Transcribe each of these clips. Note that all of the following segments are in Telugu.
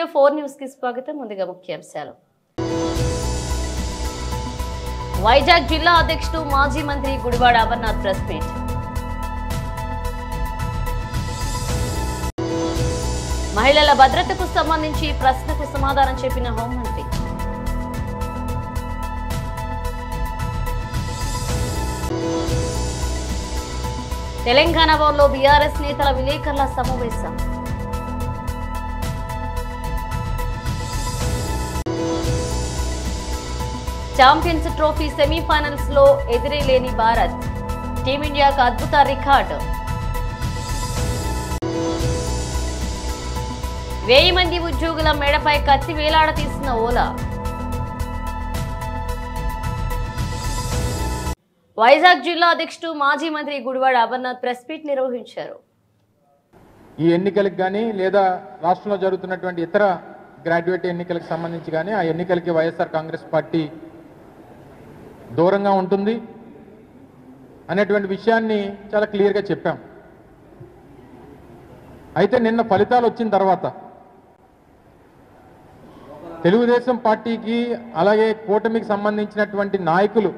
టీవీ4 న్యూస్ కి స్వాగతం. ముందుగా ముఖ్యాంశాలు. వైజాగ్ జిల్లా అధ్యక్షుడు మాజీ మంత్రి గుడివాడ అమర్నాథ్ ప్రెస్ మీట్. మహిళల భద్రతకు సంబంధించి ప్రశ్నకు సమాధానం చెప్పిన హోంమంత్రి. తెలంగాణ భవన్లో బీఆర్ఎస్ నేతల విలేకరుల సమావేశం. ఛాంపియన్స్ ట్రోఫీ సెమీఫైనల్స్ లో ఎదురేలేని భారత్, టీమిండియాకు అద్భుత రికార్డు. 1000 మంది ఉద్యోగుల మేడపై కత్తి వేలాడదీసిన ఓలా. వైజాగ్ జిల్లా అధ్యక్షుడు మాజీ మంత్రి గుడివాడ అమర్నాథ్ ప్రెస్ మీట్ నిర్వహించారు. ఈ ఎన్నికలకు కానీ లేదా రాష్ట్రంలో జరుగుతున్నటువంటి ఇతర గ్రాడ్యుయేట్ ఎన్నికలకు సంబంధించి కానీ ఆ ఎన్నికలకి వైఎస్ఆర్ కాంగ్రెస్ పార్టీ దూరంగా ఉంటుంది అనేటువంటి విషయాన్ని చాలా క్లియర్గా చెప్పాం. అయితే నిన్న ఫలితాలు వచ్చిన తర్వాత తెలుగుదేశం పార్టీకి అలాగే కూటమికి సంబంధించినటువంటి నాయకులు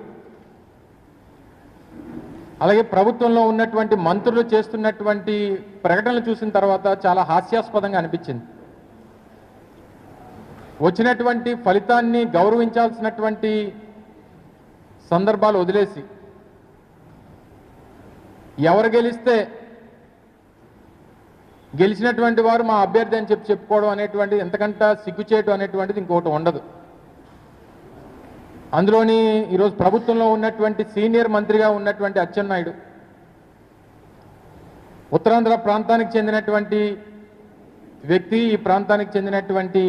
అలాగే ప్రభుత్వంలో ఉన్నటువంటి మంత్రులు చేస్తున్నటువంటి ప్రకటనలు చూసిన తర్వాత చాలా హాస్యాస్పదంగా అనిపించింది. వచ్చినటువంటి ఫలితాన్ని గౌరవించాల్సినటువంటి సందర్భాలు వదిలేసి ఎవరు గెలిస్తే గెలిచినటువంటి వారు మా అభ్యర్థి అని చెప్పుకోవడం అనేటువంటిది ఎంతకంటే సిగ్గుచేటు అనేటువంటిది ఇంకోటి ఉండదు. అందులోని ఈరోజు ప్రభుత్వంలో ఉన్నటువంటి సీనియర్ మంత్రిగా ఉన్నటువంటి అచ్చెన్నాయుడు, ఉత్తరాంధ్ర ప్రాంతానికి చెందినటువంటి వ్యక్తి, ఈ ప్రాంతానికి చెందినటువంటి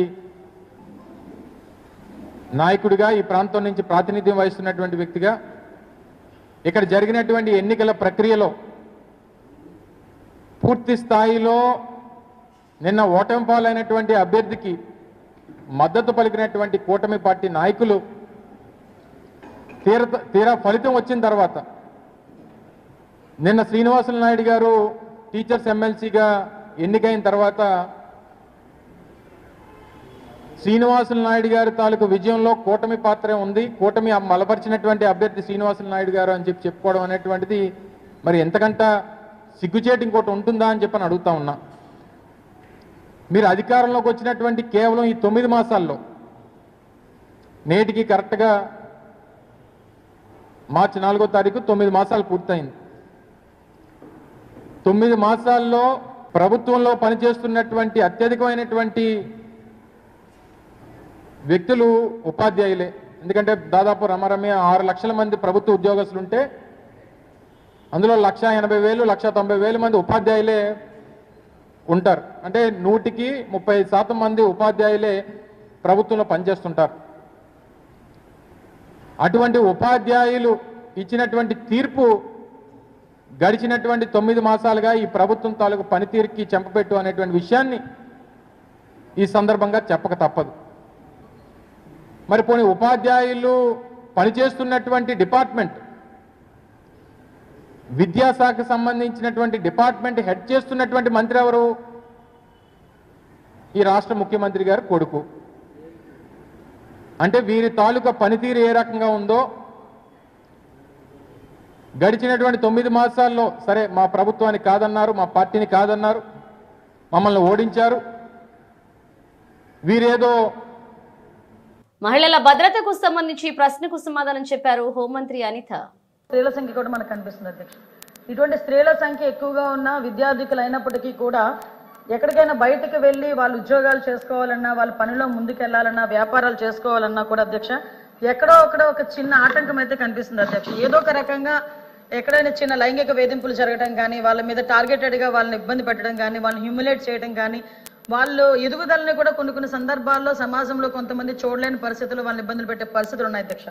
నాయకుడిగా, ఈ ప్రాంతం నుంచి ప్రాతినిధ్యం వహిస్తున్నటువంటి వ్యక్తిగా ఇక్కడ జరిగినటువంటి ఎన్నికల ప్రక్రియలో పూర్తి స్థాయిలో నిన్న ఓటమి పాలైనటువంటి అభ్యర్థికి మద్దతు పలికినటువంటి కూటమి పార్టీ నాయకులు తీరా ఫలితం వచ్చిన తర్వాత నిన్న శ్రీనివాసులు నాయుడు గారు టీచర్స్ ఎమ్మెల్సీగా ఎన్నికైన తర్వాత శ్రీనివాసులు నాయుడు గారి తాలూకు విజయంలో కూటమి పాత్రే ఉంది, కూటమి బలపరిచినటువంటి అభ్యర్థి శ్రీనివాసులు నాయుడు గారు అని చెప్పుకోవడం అనేటువంటిది మరి ఎంతకంటే సిగ్గుచేటు ఇంకోటి ఉంటుందా అని చెప్పని అడుగుతా ఉన్నా. మీరు అధికారంలోకి వచ్చినటువంటి కేవలం ఈ 9 మాసాల్లో నేటికి కరెక్ట్గా మార్చి 4వ తారీఖు 9 మాసాలు పూర్తయింది. 9 మాసాల్లో ప్రభుత్వంలో పనిచేస్తున్నటువంటి అత్యధికమైనటువంటి వ్యక్తులు ఉపాధ్యాయులే. ఎందుకంటే దాదాపు రమరమే 6 లక్షల మంది ప్రభుత్వ ఉద్యోగస్తులు ఉంటే అందులో 1,80,000 1,90,000 మంది ఉపాధ్యాయులే ఉంటారు. అంటే 100కి 30% మంది ఉపాధ్యాయులే ప్రభుత్వంలో పనిచేస్తుంటారు. అటువంటి ఉపాధ్యాయులు ఇచ్చినటువంటి తీర్పు గడిచినటువంటి 9 మాసాలుగా ఈ ప్రభుత్వం తాలూకు పనితీరుకి చెంపపెట్టు అనేటువంటి విషయాన్ని ఈ సందర్భంగా చెప్పక తప్పదు. మరి పోనీ ఉపాధ్యాయులు పనిచేస్తున్నటువంటి డిపార్ట్మెంట్, విద్యాశాఖకు సంబంధించినటువంటి డిపార్ట్మెంట్ హెడ్ చేస్తున్నటువంటి మంత్రి ఎవరు? ఈ రాష్ట్ర ముఖ్యమంత్రి గారి కొడుకు. అంటే వీరి తాలూకా పనితీరు ఏ రకంగా ఉందో గడిచినటువంటి 9 మాసాల్లో సరే మా ప్రభుత్వాన్ని కాదన్నారు, మా పార్టీని కాదన్నారు, మమ్మల్ని ఓడించారు, వీరేదో. మహిళల భద్రతకు సంబంధించి ప్రశ్నకు సమాధానం చెప్పారు హోంమంత్రి అనిత. స్త్రీల సంఖ్య కూడా మనకు కనిపిస్తుంది అధ్యక్ష. ఇటువంటి స్త్రీల సంఖ్య ఎక్కువగా ఉన్న విద్యార్థికులు అయినప్పటికీ కూడా ఎక్కడికైనా బయటకు వెళ్ళి వాళ్ళు ఉద్యోగాలు చేసుకోవాలన్నా, వాళ్ళ పనిలో ముందుకెళ్లాలన్నా, వ్యాపారాలు చేసుకోవాలన్నా కూడా అధ్యక్ష ఎక్కడో ఒక చిన్న ఆటంకం అయితే కనిపిస్తుంది అధ్యక్ష. ఏదో ఒక రకంగా ఎక్కడైనా చిన్న లైంగిక వేధింపులు జరగడం కానీ, వాళ్ళ మీద టార్గెటెడ్గా వాళ్ళని ఇబ్బంది పెట్టడం కానీ, వాళ్ళని హ్యూమిలేట్ చేయడం కానీ, వాళ్ళు ఎదుగుదలని కూడా కొన్ని సందర్భాల్లో సమాజంలో కొంతమంది చూడలేని పరిస్థితులు వాళ్ళని ఇబ్బందులు పెట్టే పరిస్థితులు ఉన్నాయి అధ్యక్ష.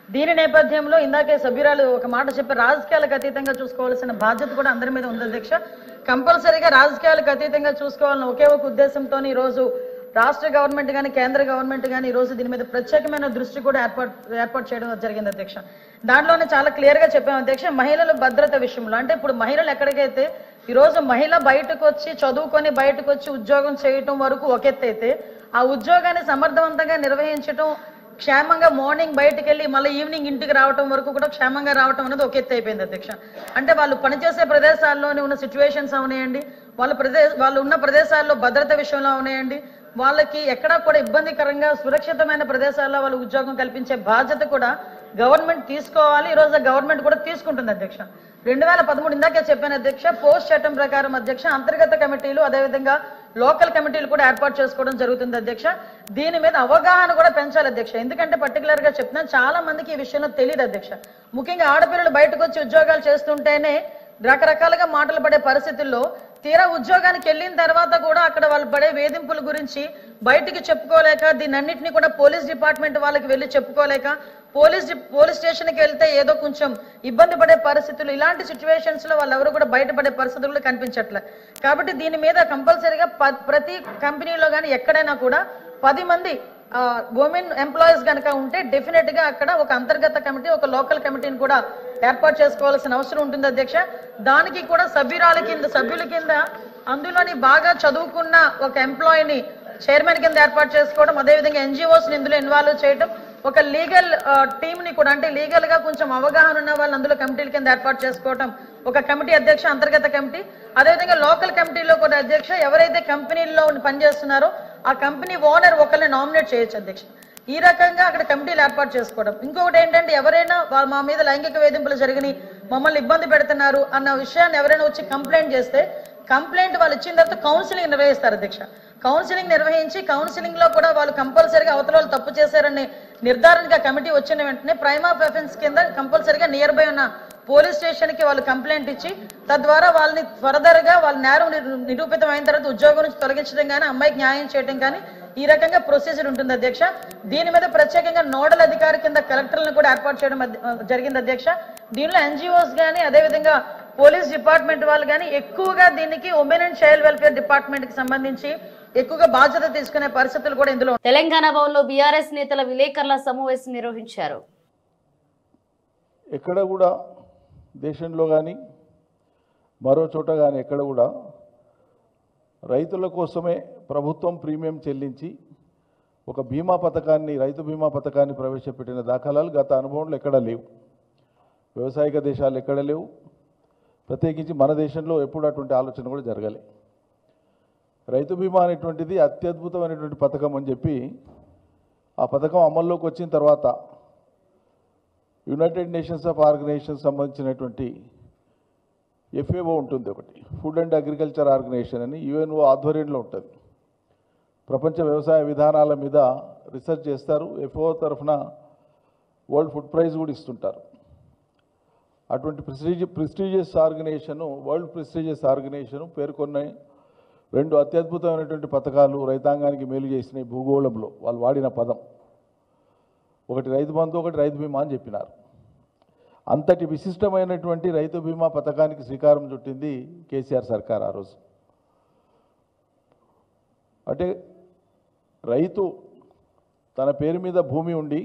దీని నేపథ్యంలో ఇందాకే సభ్యురాలు ఒక మాట చెప్పి రాజకీయాలకు అతీతంగా చూసుకోవాల్సిన బాధ్యత కూడా అందరి మీద ఉంది అధ్యక్ష. కంపల్సరీగా రాజకీయాలకు అతీతంగా చూసుకోవాలని ఒకే ఒక ఉద్దేశంతో ఈరోజు రాష్ట్ర గవర్నమెంట్ కానీ కేంద్ర గవర్నమెంట్ కానీ ఈరోజు దీని మీద ప్రత్యేకమైన దృష్టి కూడా ఏర్పాటు చేయడం జరిగింది అధ్యక్ష. దాంట్లోనే చాలా క్లియర్గా చెప్పాం అధ్యక్ష. మహిళల భద్రత విషయంలో అంటే ఇప్పుడు మహిళలు ఎక్కడికైతే ఈరోజు మహిళ బయటకు వచ్చి చదువుకొని బయటకు వచ్చి ఉద్యోగం చేయటం వరకు ఒక ఎత్తు అయితే ఆ ఉద్యోగాన్ని సమర్థవంతంగా నిర్వహించడం, క్షేమంగా మార్నింగ్ బయటకు వెళ్ళి మళ్ళీ ఈవినింగ్ ఇంటికి రావడం వరకు కూడా క్షేమంగా రావడం అనేది ఒక ఎత్తు అయిపోయింది అధ్యక్ష. అంటే వాళ్ళు పనిచేసే ప్రదేశాల్లోనే ఉన్న సిచ్యువేషన్స్ అవనాయండి, వాళ్ళు ఉన్న ప్రదేశాల్లో భద్రత విషయంలో అవనాయండి, వాళ్ళకి ఎక్కడా కూడా ఇబ్బందికరంగా సురక్షితమైన ప్రదేశాల్లో వాళ్ళు ఉద్యోగం కల్పించే బాధ్యత కూడా గవర్నమెంట్ తీసుకోవాలి. ఈరోజు గవర్నమెంట్ కూడా తీసుకుంటుంది అధ్యక్ష. 2013 ఇందాకే చెప్పాను అధ్యక్ష, పోస్ట్ చట్టం ప్రకారం అధ్యక్ష అంతర్గత కమిటీలు అదేవిధంగా లోకల్ కమిటీలు కూడా ఏర్పాటు చేసుకోవడం జరుగుతుంది అధ్యక్ష. దీని మీద అవగాహన కూడా పెంచాలి అధ్యక్ష. ఎందుకంటే పర్టికులర్ గా చెప్తున్నాను, చాలా మందికి ఈ విషయంలో తెలియదు అధ్యక్ష. ముఖ్యంగా ఆడపిల్లలు బయటకు వచ్చి ఉద్యోగాలు చేస్తుంటేనే రకరకాలుగా మాటలు పడే పరిస్థితుల్లో తీరా ఉద్యోగానికి వెళ్ళిన తర్వాత కూడా అక్కడ వాళ్ళు పడే వేధింపుల గురించి బయటికి చెప్పుకోలేక, దీన్నన్నింటినీ కూడా పోలీస్ డిపార్ట్మెంట్ వాళ్ళకి వెళ్ళి చెప్పుకోలేక, పోలీస్ స్టేషన్కి వెళ్తే ఏదో కొంచెం ఇబ్బంది పడే పరిస్థితులు, ఇలాంటి సిచ్యువేషన్స్ లో వాళ్ళెవరు కూడా బయటపడే పరిస్థితులు కనిపించట్లే. కాబట్టి దీని మీద కంపల్సరీగా ప్రతి కంపెనీలో కానీ ఎక్కడైనా కూడా 10 మంది ఉమెన్ ఎంప్లాయీస్ కనుక ఉంటే డెఫినెట్ గా అక్కడ ఒక అంతర్గత కమిటీ, ఒక లోకల్ కమిటీని కూడా ఏర్పాటు చేసుకోవాల్సిన అవసరం ఉంటుంది అధ్యక్ష. దానికి కూడా సభ్యుల కింద అందులోని బాగా చదువుకున్న ఒక ఎంప్లాయీని చైర్మన్ కింద ఏర్పాటు చేసుకోవడం, అదేవిధంగా NGOs ని ఇందులో ఇన్వాల్వ్ చేయడం, ఒక లీగల్ టీమ్ ని కూడా అంటే లీగల్ గా కొంచెం అవగాహన ఉన్న వాళ్ళు అందులో కమిటీల కింద ఏర్పాటు చేసుకోవడం, ఒక కమిటీ అధ్యక్ష అంతర్గత కమిటీ, అదేవిధంగా లోకల్ కమిటీలో కూడా అధ్యక్ష ఎవరైతే కంపెనీల్లో పనిచేస్తున్నారో ఆ కంపెనీ ఓనర్ ఒకరిని నామినేట్ చేయొచ్చు అధ్యక్ష. ఈ రకంగా అక్కడ కమిటీలు ఏర్పాటు చేసుకోవడం. ఇంకొకటి ఏంటంటే, ఎవరైనా మా మీద లైంగిక వేధింపులు జరిగినాయి, మమ్మల్ని ఇబ్బంది పెడుతున్నారు అన్న విషయాన్ని ఎవరైనా వచ్చి కంప్లైంట్ చేస్తే కంప్లైంట్ వాళ్ళు ఇచ్చిన తర్వాత కౌన్సిలింగ్ నిర్వహిస్తారు అధ్యక్ష. కౌన్సిలింగ్ నిర్వహించి కౌన్సిలింగ్ లో కూడా వాళ్ళు కంపల్సరీగా అవతల వాళ్ళు తప్పు చేశారని నిర్ధారణగా కమిటీ వచ్చిన వెంటనే ప్రైమ్ ఆఫ్ అఫెన్స్ కింద కంపల్సరీగా నియర్ బై ఉన్న పోలీస్ స్టేషన్ కి వాళ్ళు కంప్లైంట్ ఇచ్చి తద్వారా వాళ్ళని ఫర్దర్ గా వాళ్ళ నేరం నిరూపితం అయిన తర్వాత ఉద్యోగం నుంచి తొలగించడం కానీ, అమ్మాయికి న్యాయం చేయడం కానీ, ఈ రకంగా ప్రొసీజర్ ఉంటుంది అధ్యక్ష. దీని మీద ప్రత్యేకంగా నోడల్ అధికారి కింద కలెక్టర్లను కూడా ఏర్పాటు చేయడం జరిగింది అధ్యక్ష. దీనిలో NGOs కానీ అదేవిధంగా పోలీస్ డిపార్ట్మెంట్ వాళ్ళు కానీ ఎక్కువగా దీనికి women and child welfare department కి సంబంధించి ఎక్కువగా బాధ్యత తీసుకునే పరిస్థితులు కూడా ఇందులో. తెలంగాణ భవన్లో బీఆర్ఎస్ నేతల విలేకరుల సమావేశం నిర్వహించారు. ఎక్కడ కూడా దేశంలో కానీ మరో చోట కానీ ఎక్కడ కూడా రైతుల కోసమే ప్రభుత్వం ప్రీమియం చెల్లించి ఒక బీమా పథకాన్ని, రైతు బీమా పథకాన్ని ప్రవేశపెట్టిన దాఖలాలు గత అనుభవంలో ఎక్కడా లేవు. వ్యవసాయక దేశాలు ఎక్కడ లేవు, ప్రత్యేకించి మన దేశంలో ఎప్పుడు అటువంటి ఆలోచన కూడా జరగలే. రైతు బీమా అనేటువంటిది అత్యద్భుతమైనటువంటి పథకం అని చెప్పి ఆ పథకం అమల్లోకి వచ్చిన తర్వాత యునైటెడ్ నేషన్స్ ఆఫ్ ఆర్గనైజేషన్ సంబంధించినటువంటి FAO ఉంటుంది, ఒకటి ఫుడ్ అండ్ అగ్రికల్చర్ ఆర్గనైజేషన్ అని UNO ఆధ్వర్యంలో ఉంటుంది. ప్రపంచ వ్యవసాయ విధానాల మీద రీసెర్చ్ చేస్తారు. FAO తరఫున వరల్డ్ ఫుడ్ ప్రైజ్ కూడా ఇస్తుంటారు. అటువంటి prestigious organisation, world prestigious organisation పేర్కొన్న 2 అత్యద్భుతమైనటువంటి పథకాలు రైతాంగానికి మేలు చేసినాయి భూగోళంలో. వాళ్ళు వాడిన పదం ఒకటి రైతు బంధు, ఒకటి రైతు బీమా అని చెప్పినారు. అంతటి విశిష్టమైనటువంటి రైతు బీమా పథకానికి శ్రీకారం చుట్టింది కేసీఆర్ సర్కార్ ఆ రోజు. అంటే రైతు తన పేరు మీద భూమి ఉండి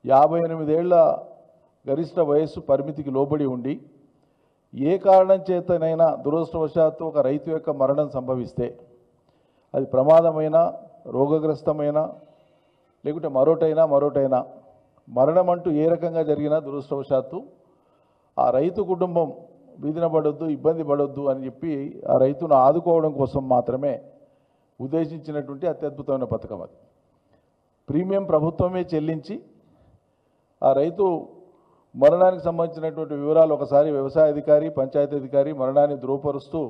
58 ఏళ్ల గరిష్ట వయస్సు పరిమితికి లోబడి ఉండి ఏ కారణం చేతనైనా దురదృష్టవశాత్తు ఒక రైతు యొక్క మరణం సంభవిస్తే, అది ప్రమాదమైన, రోగగ్రస్తమైన, లేకుంటే మరోటైనా మరణం అంటూ ఏ రకంగా జరిగినా దురదృష్టవశాత్తు ఆ రైతు కుటుంబం వీధిన పడొద్దు, ఇబ్బంది పడొద్దు అని చెప్పి ఆ రైతును ఆదుకోవడం కోసం మాత్రమే ఉద్దేశించినటువంటి అత్యద్భుతమైన పథకం అది. ప్రీమియం ప్రభుత్వమే చెల్లించి ఆ రైతు మరణానికి సంబంధించినటువంటి వివరాలు ఒకసారి వ్యవసాయ అధికారి, పంచాయతీ అధికారి మరణాన్ని ధృవపరుస్తూ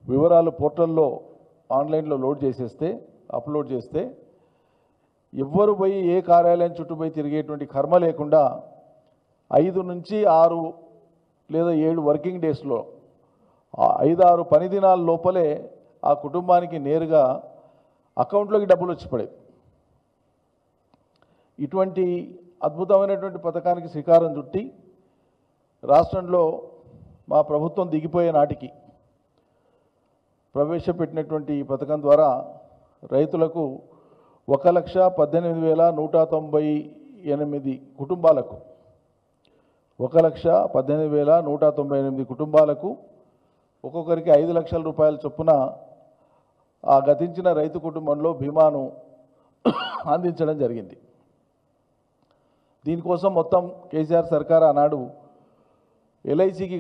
వివరాలు పోర్టల్లో ఆన్లైన్లో అప్లోడ్ చేస్తే ఎవ్వరు పోయి ఏ కార్యాలయం చుట్టూ పోయి తిరిగేటువంటి కర్మ లేకుండా 5 నుంచి 6 లేదా 7 వర్కింగ్ డేస్లో 5-6 పని దినాల లోపలే ఆ కుటుంబానికి నేరుగా అకౌంట్లోకి డబ్బులు వచ్చి పడేవి. ఇటువంటి అద్భుతమైనటువంటి పథకానికి శ్రీకారం చుట్టి రాష్ట్రంలో మా ప్రభుత్వం దిగిపోయే నాటికి ప్రవేశపెట్టినటువంటి ఈ పథకం ద్వారా రైతులకు 1,18,198 కుటుంబాలకు 1,18,198 కుటుంబాలకు ఒక్కొక్కరికి 5 లక్షల రూపాయల చొప్పున ఆ గతించిన రైతు కుటుంబంలో బీమాను అందించడం జరిగింది. దీనికోసం మొత్తం కేసీఆర్ సర్కార్ ఆనాడు ఎల్ఐసికి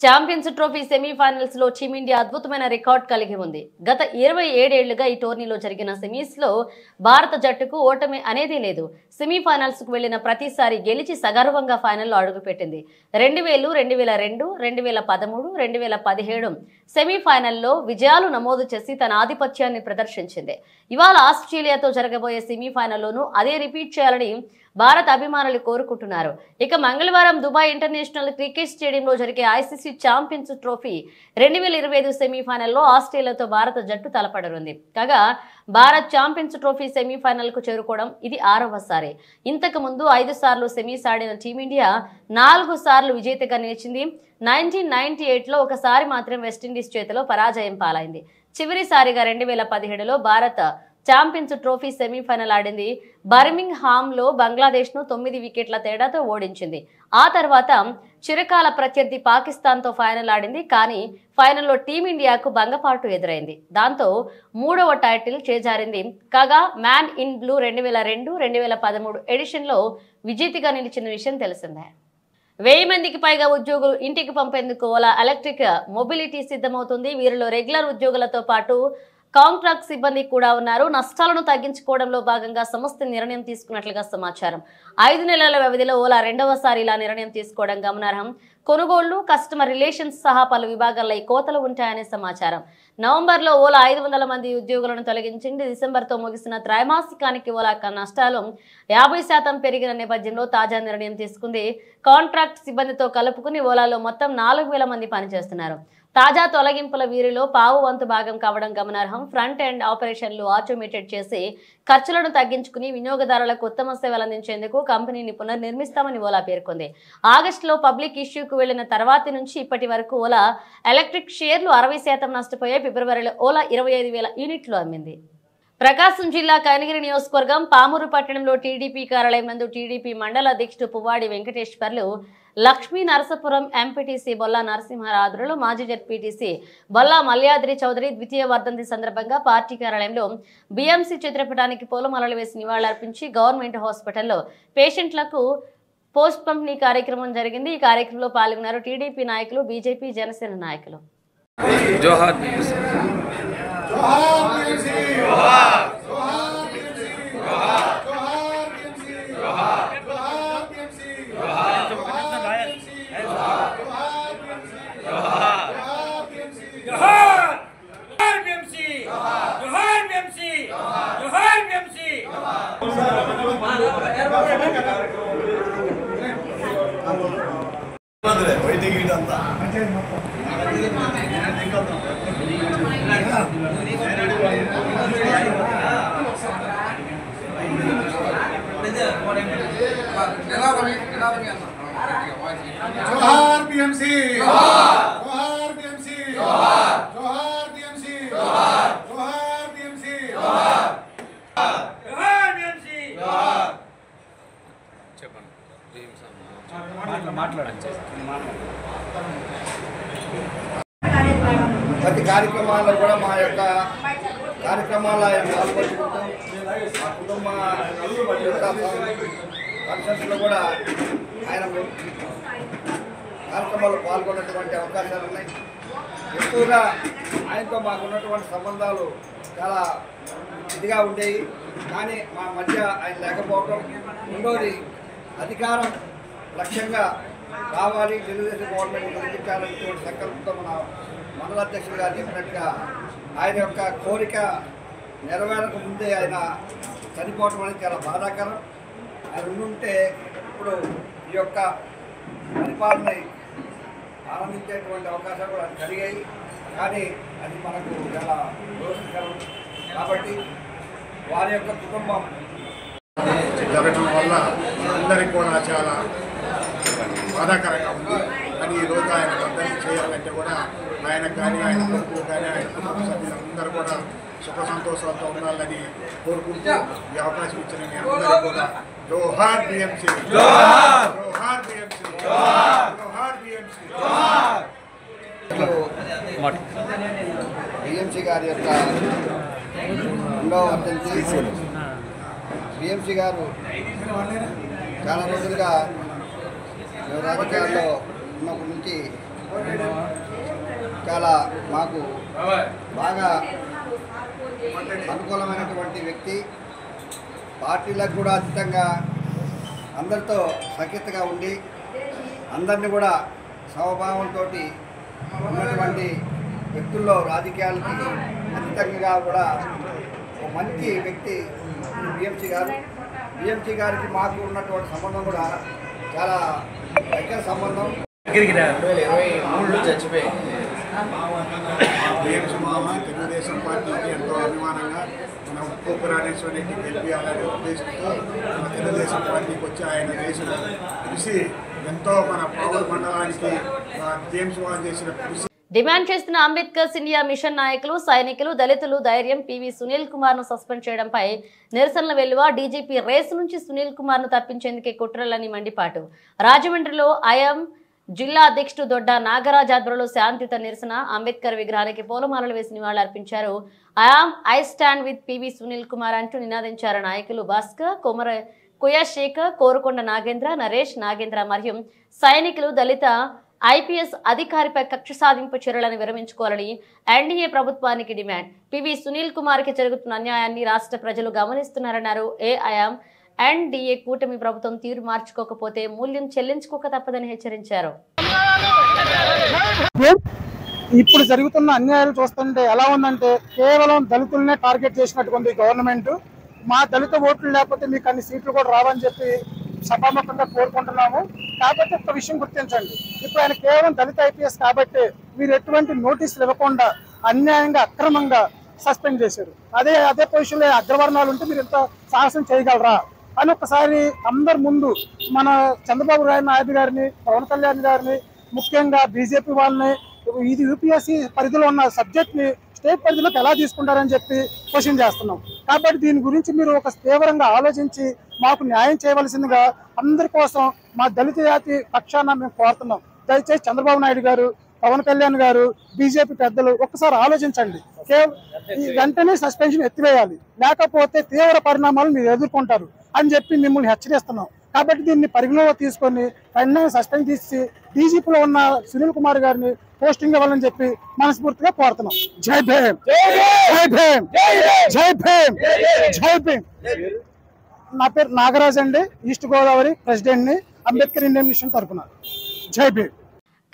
ఛాంపియన్స్ ట్రోఫీ సెమీఫైనల్స్ లో టీమిండియా అద్భుతమైన రికార్డ్ కలిగి ఉంది. గత 27 ఏళ్లుగా ఈ టోర్నీలో జరిగిన సెమీస్ లో భారత జట్టుకు ఓటమి అనేది లేదు. సెమీఫైనల్స్ కు వెళ్లిన ప్రతిసారి గెలిచి సగర్వంగా ఫైనల్లో అడుగుపెట్టింది. 2000, 2002, 2013, 2017 సెమీఫైనల్లో విజయాలు నమోదు చేసి తన ఆధిపత్యాన్ని ప్రదర్శించింది. ఇవాళ ఆస్ట్రేలియాతో జరగబోయే సెమీఫైనల్లోనూ అదే రిపీట్ చేయాలని భారత అభిమానులు కోరుకుంటున్నారు. ఇక మంగళవారం దుబాయ్ ఇంటర్నేషనల్ క్రికెట్ స్టేడియంలో జరిగే ఐసీసీ ఛాంపియన్స్ ట్రోఫీ 2025 సెమీఫైనల్లో ఆస్ట్రేలియాతో భారత జట్టు తలపడనుంది. కాగా భారత్ ఛాంపియన్స్ ట్రోఫీ సెమీఫైనల్ కు చేరుకోవడం ఇది 6వసారి. ఇంతకు ముందు 5 సార్లు సెమీస్ ఆడిన టీమిండియా 4 సార్లు విజేతగా నిలిచింది. 1998లో ఒకసారి మాత్రం వెస్టిండీస్ చేతిలో పరాజయం పాలైంది. చివరిసారిగా 2017లో భారత్ ఛాంపియన్స్ ట్రోఫీ సెమీఫైనల్ ఆడింది. బర్మింగ్హామ్ లో బంగ్లాదేశ్ ను 9 వికెట్ల తేడాతో ఓడించింది. ఆ తర్వాత చిరకాల ప్రత్యర్థి పాకిస్తాన్ తో ఫైనల్ ఆడింది. కానీ ఫైనల్లో టీమిండియాకు భంగపాటు ఎదురైంది. దాంతో 3వ టైటిల్ చేజారింది. కాగా మ్యాన్ ఇన్ బ్లూ 2002, 2013 ఎడిషన్ లో విజేతగా నిలిచిన విషయం తెలిసిందే. 1000 మందికి పైగా ఉద్యోగులు ఇంటికి పంపేందుకు ఓలా ఎలక్ట్రిక్ మొబిలిటీ సిద్ధమవుతుంది. వీరిలో రెగ్యులర్ ఉద్యోగులతో పాటు కాంట్రాక్ట్ సిబ్బంది కూడా ఉన్నారు. నష్టాలను తగ్గించుకోవడంలో భాగంగా సంస్థ నిర్ణయం తీసుకున్నట్లుగా సమాచారం. 5 నెలల వ్యవధిలో ఓలా 2వసారి ఇలా నిర్ణయం తీసుకోవడం గమనార్హం. కొనుగోళ్లు, కస్టమర్ రిలేషన్స్ సహా పలు విభాగాల్లో ఈ కోతలు ఉంటాయనే సమాచారం. నవంబర్లో ఓలా 500 మంది ఉద్యోగులను తొలగించింది. డిసెంబర్తో ముగిసిన త్రైమాసికానికి ఓలా నష్టాలు 50% పెరిగిన నేపథ్యంలో తాజా నిర్ణయం తీసుకుంది. కాంట్రాక్ట్ సిబ్బందితో కలుపుకుని ఓలాలో మొత్తం 4000 మంది పనిచేస్తున్నారు. తాజా తొలగింపుల వీరిలో పావు వంతు భాగం కావడం గమనార్హం. ఫ్రంట్ ఎండ్ ఆపరేషన్లు ఆటోమేటెడ్ చేసి ఖర్చులను తగ్గించుకుని వినియోగదారులకు ఉత్తమ సేవలు అందించేందుకు కంపెనీని పునర్నిర్మిస్తామని ఓలా పేర్కొంది. ఆగస్టులో పబ్లిక్ ఇష్యూకు వెళ్లిన తర్వాతి నుంచి ఇప్పటి వరకు ఓలా ఎలక్ట్రిక్ షేర్లు 60% నష్టపోయాయి. ఫిబ్రవరిలో ఓలా 25,000 యూనిట్లు అమ్మింది. ప్రకాశం జిల్లా కనిగిరి నియోజకవర్గం పామూరు పట్టణంలో టీడీపీ కార్యాలయం నందు టీడీపీ మండల అధ్యక్షుడు పువ్వాడి వెంకటేశ్వర్లు, లక్ష్మీ నరసపురం ఎంపీటీసీ బొల్లా నరసింహారాధులు, మాజీ జెడ్పీటీసీ బొల్లా మల్యాద్రి చౌదరి ద్వితీయ వర్ధంతి సందర్భంగా పార్టీ కార్యాలయంలో బీఎంసీ చిత్రపటానికి పూలమాలలు వేసి నివాళులర్పించి గవర్నమెంట్ హాస్పిటల్లో పేషెంట్లకు పోస్ట్ పంపిణీ కార్యక్రమం జరిగింది. ఈ కార్యక్రమంలో పాల్గొన్నారు టీడీపీ నాయకులు, బీజేపీ, జనసేన నాయకులు. जोहार बीएमसी, जोहार बीएमसी, जोहार बीएमसी, जोहार बीएमसी, जोहार बीएमसी. ప్రతి కార్యక్రమాల్లో కూడా మా యొక్క కార్యక్రమాల పాల్గొంటుకుంటూ మా కుటుంబ ఫంక్షన్స్లో కూడా ఆయన కార్యక్రమాల్లో పాల్గొన్నటువంటి అవకాశాలు ఉన్నాయి. ఎక్కువగా ఆయనతో మాకు ఉన్నటువంటి సంబంధాలు చాలా ఇదిగా ఉండేవి. కానీ మా మధ్య ఆయన లేకపోవడం, రెండోది అధికారం లక్ష్యంగా రావాలి, తెలుగుదేశం గవర్నమెంట్ కలిగించాలనేటువంటి సంకల్పంతో మన మండల అధ్యక్షులు గారు చెప్పినట్టుగా ఆయన యొక్క కోరిక నెరవేరక ముందే ఆయన చనిపోవడం అనేది చాలా బాధాకరం. ఆయన ఉండుంటే ఇప్పుడు ఈ యొక్క పరిపాలన ఆనందించేటువంటి అవకాశాలు కూడా కలిగాయి. కానీ అది మనకు చాలా దోషకరం. కాబట్టి వారి యొక్క కుటుంబం జరగడం వల్ల అందరికీ కూడా చాలా బాధాకరంగా ఉంది. కానీ ఈరోజు ఆయన అందరికీ చేయాలంటే కూడా ఆయన కానీ, ఆయన కొడుకు కానీ, ఆయన కుటుంబ సభ్యులందరూ కూడా సుఖ సంతోషాలతో ఉండాలని కోరుకుంటూ ఈ అవకాశం ఇచ్చిన మీ అందరికీ కూడా జోహార్ బీఎంసీ, జోహార్ బీఎంసీ, జోహార్ బీఎంసీ. బీఎంసీ బిఎంసి గారి యొక్క రెండవ వర్ధంతి. బిఎంసి గారు చాలా రోజులుగా రాజకీయాల్లో ఉన్నప్పటి నుంచి చాలా మాకు బాగా అనుకూలమైనటువంటి వ్యక్తి. పార్టీలకు కూడా అతీతంగా అందరితో సఖ్యతగా ఉండి అందరినీ కూడా సమభావంతో ఉన్నటువంటి వ్యక్తుల్లో రాజకీయాలకి అతీతంగా కూడా ఒక మంచి వ్యక్తి బిఎంసి గారు. బిఎంసి గారికి మాకు ఉన్నటువంటి సంబంధం కూడా చాలా దగ్గర సంబంధం. 2023లో చచ్చిపోయింది. బిఎంసి మామ తెలుగుదేశం పార్టీకి ఎంతో అభిమానంగా మన ఉప్పు గెలిపించాలనే ఉద్దేశంతో మన తెలుగుదేశం పార్టీకి వచ్చి ఆయన చేసిన కృషి ఎంతో మన పావుల మండలానికి జేమ్స్ వాన్ చేసిన కృషి. డిమాండ్ చేస్తున్న అంబేద్కర్ ఇండియా మిషన్ నాయకులు, సైనికులు, దళితులు ధైర్యం పివి సునీల్ కుమార్ ను సస్పెండ్ చేయడంపై నిరసనల వెలువ. డీజీపీ రేసు నుంచి సునీల్ కుమార్ ను తప్పించేందుకే కుట్రలని మండిపాటు. రాజమండ్రిలో ఐఎం జిల్లా అధ్యక్షుడు దొడ్డ నాగరాజ్ ఆధ్వర్యంలో శాంతియుత నిరసన. అంబేద్కర్ విగ్రహానికి పూలమాలలు వేసి నివాళులర్పించారు. I stand with PV Sunil Kumar అంటూ నినాదించారు నాయకులు. భాస్కర్, కుయశేఖర్, కోరుకొండ నాగేంద్ర, నరేష్ నాగేంద్ర మరియు సైనికులు దళిత ఐపీఎస్ అధికారిపై కక్ష సాధింపు చర్యలను విరమించుకోవాలని ఎన్డీఏ ప్రభుత్వానికి డిమాండ్. పివి సునీల్ కుమార్ కి జరుగుతున్న అన్యాయాన్ని రాష్ట్ర ప్రజలు గమనిస్తున్నారన్నారు. ఏఐఎం ఎన్డీఏ కూటమి ప్రభుత్వం తీరు మార్చుకోకపోతే మూల్యం చెల్లించుకోక తప్పదని హెచ్చరించారు. ఇప్పుడు జరుగుతున్న అన్యాయాలు చూస్తుంటే ఎలా ఉందంటే కేవలం దళితులనే టార్గెట్ చేసినటువంటి గవర్నమెంట్. మా దళిత ఓట్లు లేకపోతే మీకు అన్ని సీట్లు కూడా రావని చెప్పి సభాముఖంగా కోరుకుంటున్నాము. కాబట్టి ఒక విషయం గుర్తించండి, ఇప్పుడు ఆయన కేవలం దళిత ఐపీఎస్ కాబట్టి మీరు ఎటువంటి నోటీసులు ఇవ్వకుండా అన్యాయంగా అక్రమంగా సస్పెండ్ చేశారు. అదే పొజిషన్లో అగ్రవర్ణాలు ఉంటే మీరు ఇంత సాహసం చేయగలరా అని ఒకసారి అందరి ముందు మన చంద్రబాబు నాయుడు గారిని, పవన్ కళ్యాణ్ గారిని, ముఖ్యంగా బీజేపీ వాళ్ళని ఇది యూపీఎస్సీ పరిధిలో ఉన్న సబ్జెక్ట్ని స్టేట్ పరిధిలోకి ఎలా తీసుకుంటారని చెప్పి క్వశ్చన్ చేస్తున్నాం. కాబట్టి దీని గురించి మీరు ఒక తీవ్రంగా ఆలోచించి మాకు న్యాయం చేయవలసిందిగా అందరి కోసం మా దళిత జాతి పక్షాన మేము కోరుతున్నాం. దయచేసి చంద్రబాబు నాయుడు గారు, పవన్ కళ్యాణ్ గారు, బీజేపీ పెద్దలు ఒక్కసారి ఆలోచించండి. వెంటనే సస్పెన్షన్ ఎత్తివేయాలి, లేకపోతే తీవ్ర పరిణామాలు మీరు ఎదుర్కొంటారు అని చెప్పి మిమ్మల్ని హెచ్చరిస్తున్నాం. కాబట్టి దీన్ని పరిగణలో తీసుకొని వెంటనే సస్పెండ్ చేసి డీజీపీలో ఉన్న సునీల్ కుమార్ గారిని పోస్టింగ్ ఇవ్వాలని చెప్పి మనస్ఫూర్తిగా కోరుతున్నాం. జై భీమ్, జై భీమ్, జై భీమ్, జై భీమ్. నా పేరు నాగరాజ్ అండి, ఈస్ట్ గోదావరి ప్రెసిడెంట్ ని, అంబేద్కర్ ఇండియన్ మిషన్ తరఫున. జై భీమ్.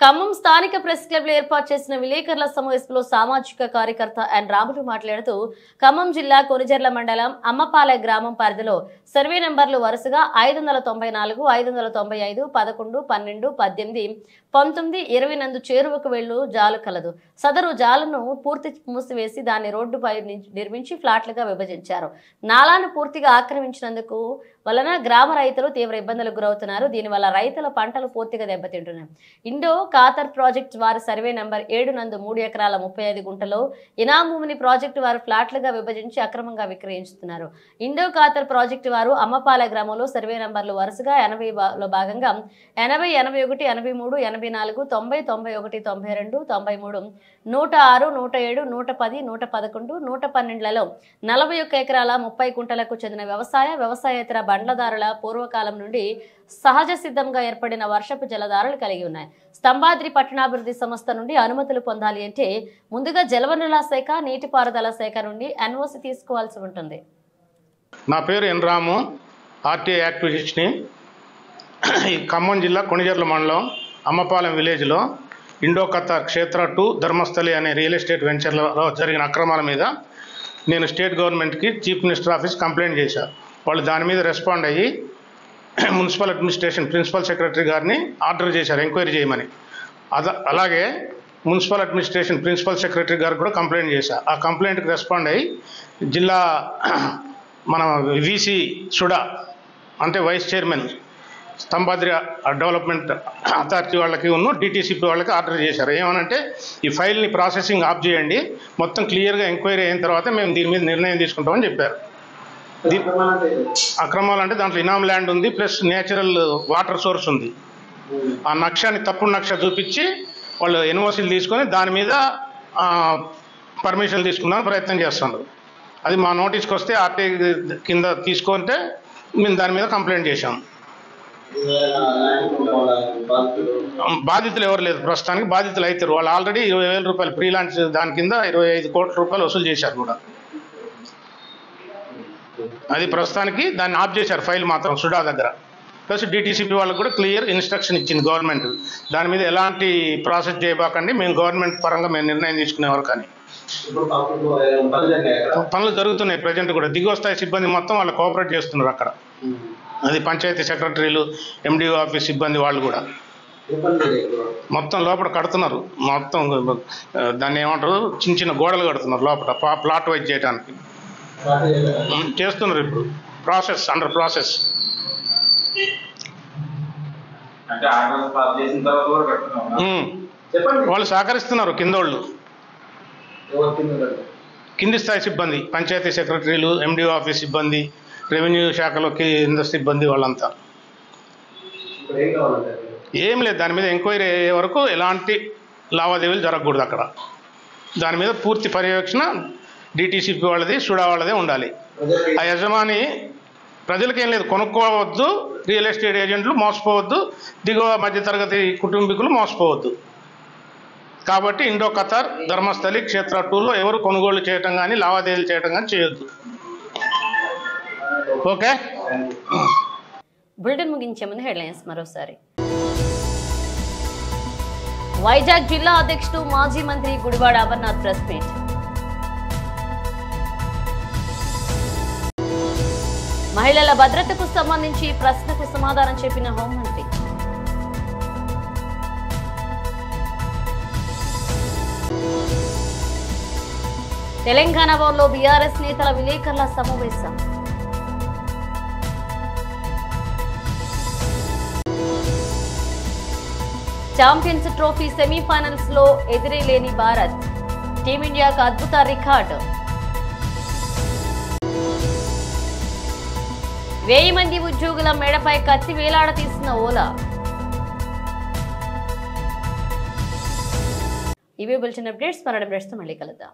ఖమ్మం స్థానిక ప్రెస్ క్లబ్ లో ఏర్పాటు చేసిన విలేకరుల సమావేశంలో సామాజిక కార్యకర్త ఎన్ రాములు మాట్లాడుతూ ఖమ్మం జిల్లా కొనిజర్ల మండలం అమ్మపాలె గ్రామం పరిధిలో సర్వే నెంబర్లు వరుసగా 594, 595, 11, 12, 18, 19, 20 నందు చేరువకు వెళ్ళు జాలు కలదు. సదరు జాలను పూర్తి మూసివేసి దాన్ని రోడ్డుపై నిర్మించి ఫ్లాట్లుగా విభజించారు. నాలాను పూర్తిగా ఆక్రమించినందుకు వలన గ్రామ రైతులు తీవ్ర ఇబ్బందులకు గురవుతున్నారు. దీనివల్ల రైతుల పంటలు పూర్తిగా దెబ్బతింటున్నాయి. ఇండో ఖాతర్ ప్రాజెక్టు వారి సర్వే నంబర్ 7 నందు 3 ఎకరాల 35 గుంటలో ఇనాం భూమిని ప్రాజెక్టు వారు ఫ్లాట్లుగా విభజించి అక్రమంగా విక్రయిస్తున్నారు. ఇండో ఖాతర్ ప్రాజెక్టు వారు అమ్మపాలె గ్రామంలో సర్వే నంబర్లు వరుసగా 80లో భాగంగా 80, 81, 83, 84, 90, 91, 92, 93, 106, 107, 110, 111, 112లలో 41 ఎకరాల 30 గుంటలకు చెందిన వ్యవసాయేతర బండ్లదారుల పూర్వకాలం నుండి సహజ సిద్ధంగా ఏర్పడిన వర్షపు జలధారలు కలిగి ఉన్నాయి. స్తంభాద్రి పట్టణాభివృద్ధి సంస్థ నుండి అనుమతులు పొందాలి అంటే ముందుగా జలవనరుల శాఖ, నీటిపారుదల శాఖ నుండి ఎన్ఓసి తీసుకోవాల్సి ఉంటుంది. నా పేరు ఎన్ రాము, ఆర్టీఐ యాక్టివిస్ట్ని. ఈ ఖమ్మం జిల్లా కొణిజర్ల మండలం అమ్మపాలెం విలేజ్లో ఇండో ఖతార్ క్షేత్ర 2 ధర్మస్థలి అనే రియల్ ఎస్టేట్ వెంచర్లో జరిగిన అక్రమాల మీద నేను స్టేట్ గవర్నమెంట్కి చీఫ్ మినిస్టర్ ఆఫీస్ కంప్లైంట్ చేశాను. వాళ్ళు దాని మీద రెస్పాండ్ అయ్యి మున్సిపల్ అడ్మినిస్ట్రేషన్ ప్రిన్సిపల్ సెక్రటరీ గారిని ఆర్డర్ చేశారు ఎంక్వైరీ చేయమని. అలాగే మున్సిపల్ అడ్మినిస్ట్రేషన్ ప్రిన్సిపల్ సెక్రటరీ గారు కూడా కంప్లైంట్ చేశారు. ఆ కంప్లైంట్కి రెస్పాండ్ అయ్యి జిల్లా మన వీసీ సుడా అంటే vice chairman Stambhadri development authority వాళ్ళకి డిటీసీపీ వాళ్ళకి ఆర్డర్ చేశారు. ఏమనంటే ఈ ఫైల్ని ప్రాసెసింగ్ ఆఫ్ చేయండి, మొత్తం క్లియర్గా ఎంక్వైరీ అయిన తర్వాత మేము దీని మీద నిర్ణయం తీసుకుంటామని చెప్పారు. అక్రమాలు అంటే దాంట్లో ఇనామ్ ల్యాండ్ ఉంది, ప్లస్ నేచురల్ వాటర్ సోర్స్ ఉంది. ఆ నక్షాన్ని తప్పుడు నక్ష చూపించి వాళ్ళు ఎన్ఓసీలు తీసుకొని దాని మీద పర్మిషన్ తీసుకుందామని ప్రయత్నం చేస్తున్నారు. అది మా నోటీస్కి వస్తే ఆర్టీఐ కింద తీసుకుంటే మేము దాని మీద కంప్లైంట్ చేశాం. బాధితులు ఎవరు లేదు ప్రస్తుతానికి. బాధితులు అవుతారు. వాళ్ళు ఆల్రెడీ 20,000 రూపాయలు ప్రీ లాంచ్ దాని కింద 25 కోట్ల రూపాయలు వసూలు చేశారు కూడా. అది ప్రస్తుతానికి దాన్ని ఆఫ్ చేశారు ఫైల్ మాత్రం సుడా దగ్గర. ప్లస్ డిటీసీపీ వాళ్ళకు కూడా క్లియర్ ఇన్స్ట్రక్షన్ ఇచ్చింది గవర్నమెంట్, దాని మీద ఎలాంటి ప్రాసెస్ చేయబాకండి, మేము గవర్నమెంట్ పరంగా మేము నిర్ణయం తీసుకునేవారు. కానీ పనులు జరుగుతున్నాయి ప్రజెంట్ కూడా. దిగువ స్థాయి సిబ్బంది మొత్తం వాళ్ళు కోఆపరేట్ చేస్తున్నారు అక్కడ. అది పంచాయతీ సెక్రటరీలు, ఎండిఓ ఆఫీస్ సిబ్బంది వాళ్ళు కూడా మొత్తం లోపల కడుతున్నారు. మొత్తం దాన్ని ఏమంటారు, చిన్న చిన్న గోడలు కడుతున్నారు లోపల ప్లాట్ వైజ్ చేయడానికి చేస్తున్నారు. ఇప్పుడు ప్రాసెస్ అండర్ ప్రాసెస్. వాళ్ళు సహకరిస్తున్నారు కిందోళ్ళు, కింది స్థాయి సిబ్బంది, పంచాయతీ సెక్రటరీలు, ఎండిఓ ఆఫీస్ సిబ్బంది, రెవెన్యూ శాఖలో కింద సిబ్బంది వాళ్ళంతా. ఏం లేదు, దాని మీద ఎంక్వైరీ అయ్యే వరకు ఎలాంటి లావాదేవీలు జరగకూడదు అక్కడ. దాని మీద పూర్తి పర్యవేక్షణ డిటీసీపీ వాళ్ళది, సుడా వాళ్ళదే ఉండాలి. ఆ యజమాని ప్రజలకేం లేదు, కొనుక్కోవద్దు, రియల్ ఎస్టేట్ ఏజెంట్లు మోసపోవద్దు, దిగువ మధ్యతరగతి కుటుంబీకులు మోసపోవద్దు. కాబట్టి ఇండో ఖతార్ ధర్మస్థలి క్షేత్ర 2లో ఎవరు కొనుగోలు చేయటం కానీ లావాదేవీలు చేయటం కానీ చేయొద్దు. ఓకే. బులెటిన్ ముగించే ముందు హెడ్లైన్స్ మరోసారి. వైజాగ్ జిల్లా అధ్యక్షుడు మాజీ మంత్రి గుడివాడ అమర్నాథ్ ప్రెస్ మీట్. మహిళల భద్రతకు సంబంధించి ప్రశ్నకు సమాధానం చెప్పిన హోంమంత్రి. తెలంగాణ భవన్లో బీఆర్ఎస్ నేతల విలేకరుల సమావేశం. ఛాంపియన్స్ ట్రోఫీ సెమీఫైనల్స్ లో ఎదురే లేని భారత్, టీమిండియాకు అద్భుత రికార్డు. 1000 మంది ఉద్యోగుల మేడపై కత్తి వేలాడదీసిన ఓలా. ఇవే బులెటిన్ అప్డేట్స్. మరణ అప్డేట్స్ తో మళ్ళీ కలుద్దాం.